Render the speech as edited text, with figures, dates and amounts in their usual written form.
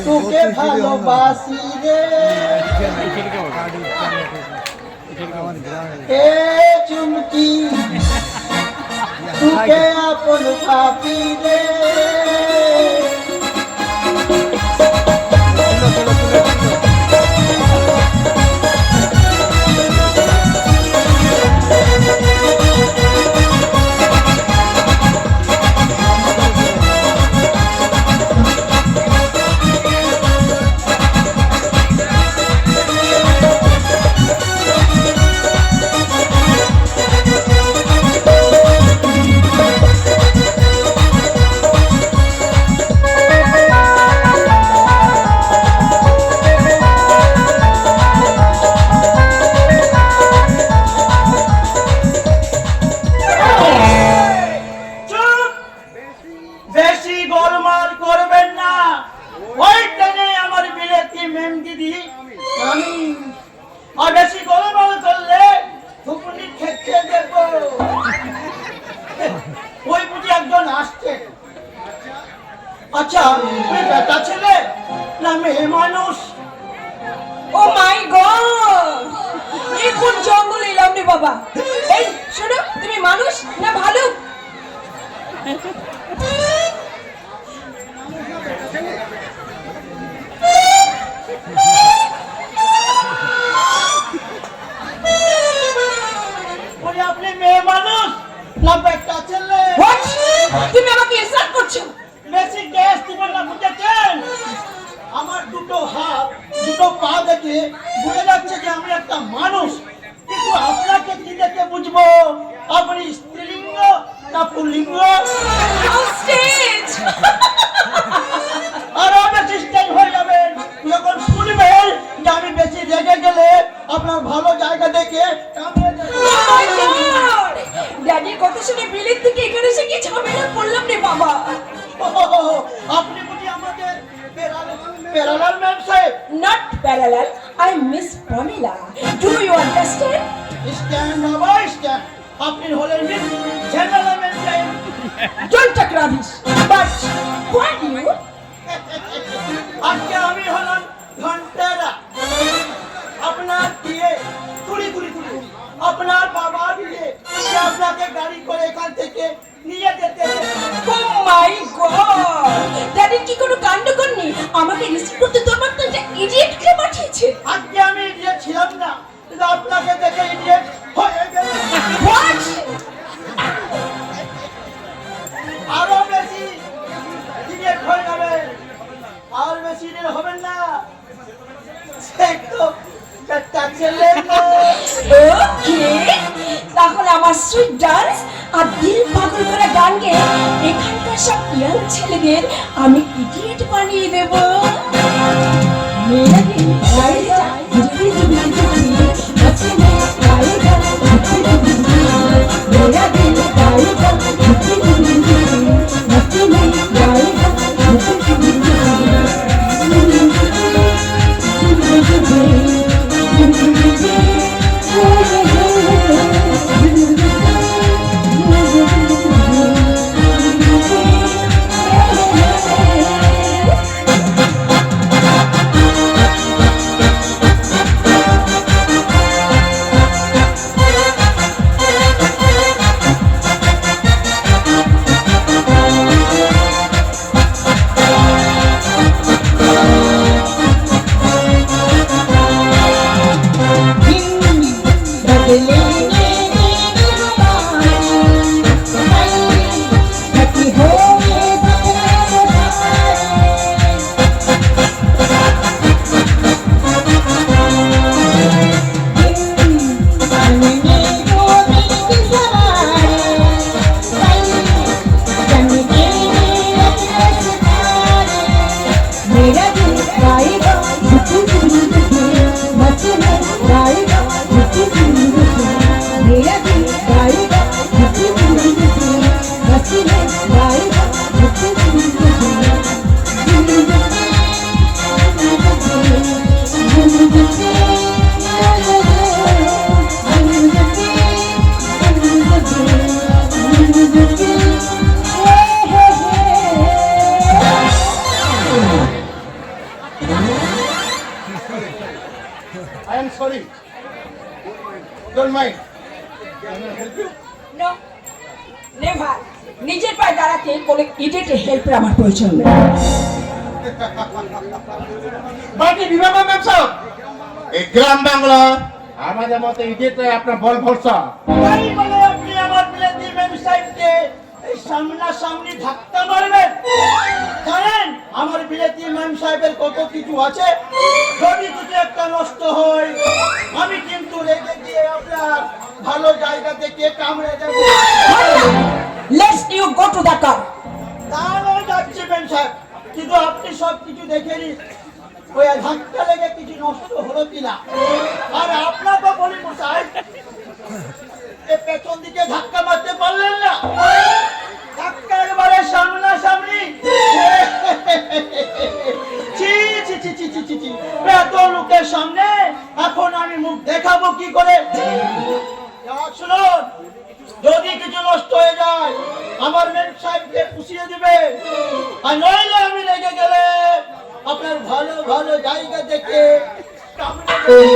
তোকে ভালোবাসি রে এ চুমকি তোকে আপন ভাবি রে আচ্ছা বেটা ছেলে না মেয়ে মানুষ ও মাই গড এই কোন জঙ্গলে এলাম রে বাবা এই শোনো তুমি মানুষ না ভালুক বলি আপনি মেয়ে মানুষ না বেটা ছেলে তুমি আমাকে ইনসাল্ট করছো বেশি গ্যাস দিবেন না বুঝেছেন আমার দুটো হাত দুটো পা দেখে বুঝে যাচ্ছে যে আমি একটা মানুষ কিন্তু আপনাকে কি দেখে বুঝবো আপনি স্ত্রীলিঙ্গ না পুল্লিঙ্গ আরো বেশি স্টেজ হয়ে যাবেন যখন শুনবেন যে আমি বেশি রেগে গেলে আপনার ভালো জায়গা দেখে ড্যাডির কথা শুনে বিলেত থেকে এখানে এসে কি ঝামেলা করলাম রে বাবা আপনি বুঝি আমাদের প্যারালাল ম্যাম সাহেব not parallel I miss Pamela do you understand stand বাবা স্ট্যান্ড আপনি হলেন মিস ঝামেলা ম্যাম সাহেব don't talk rubbish but why you আজকে আমি হলাম ঘন্টারা আপনার দিয়ে কুড়ি আপনার বাবা দিয়ে আপনাকে গাড়ি করে এখান থেকে নিয়ে যেতে oh my god ড্যাডি কি কোনো কাণ্ড করনি আমাকে রিসিভ করতে তোমার তো একটা ইডিয়েট কে পাঠিয়েছে আজকে আমি ইডিয়েট ছিলাম না কিন্তু আপনাকে দেখে ইডিয়েট হয়ে গেল what আরো বেশি ইডিয়েট হয়ে যাবে আর বেশি ইডিয়েট হবেন না সেই তো একটা ছেলে ওকে তাহলে আমার সুইট ডান্স আর দিল পাগল করে গান গেয়ে এখানকার সব ইয়াং ছেলেদের আমি ইডিয়েট বানিয়ে দেব মেরা দিল গাইডা জুবি জুবি জুবি নাচনে গাইডা মেরা দিল গাইডা জুবি জুবি জুবি নাচনে গাইডা জুবি জুবি জুবি mind? নো নেভার নিজের পায়ে দাঁড়াতে কোনো ইডিয়েটের হেল্পের আমার প্রয়োজন নেই। বাকি বিভাগ ম্যাম সাহেব, এই গ্রাম বাংলা আমাদের মতো ইডিয়েটরা আপনার বল ভরসা। তাই বলে আপনি আমার বিলাতি ম্যাম সাহেবকে এই সামনাসামনি ধাক্কা মারবেন? জানেন আমার বিলাতি ম্যাম সাহেবের কত কিছু আছে। যদি কিছু একটা নষ্ট হয় আমি কিন্তু রেগে গিয়ে আপনার ভালো জায়গা থেকে কামড়ে দেবো। Let's you go to the car. তাহলে যাচ্ছে ম্যাম সাহেব, কিন্তু আপনি সব কিছু দেখে নিন ওই ধাক্কা লেগে কিছু নষ্ট হলো কিনা। আর আপনাকে বলি মশাই, এ পেছন দিকে ধাক্কা মারতে পারলেন না, ধাক্কা একবারে সামনাসামনি। ছি ছি ছি ছি ছি ছি ছি, এত লোকের সামনে এখন আমি মুখ দেখাবো কি করে? শুনুন, যদি কিছু নষ্ট হয়ে যায় আমার ম্যাম সাহেবকে পুষিয়ে দিবে, আর নইলে আমি রেগে গেলে আপনার ভালো ভালো জায়গা দেখে কামড়ে দেব।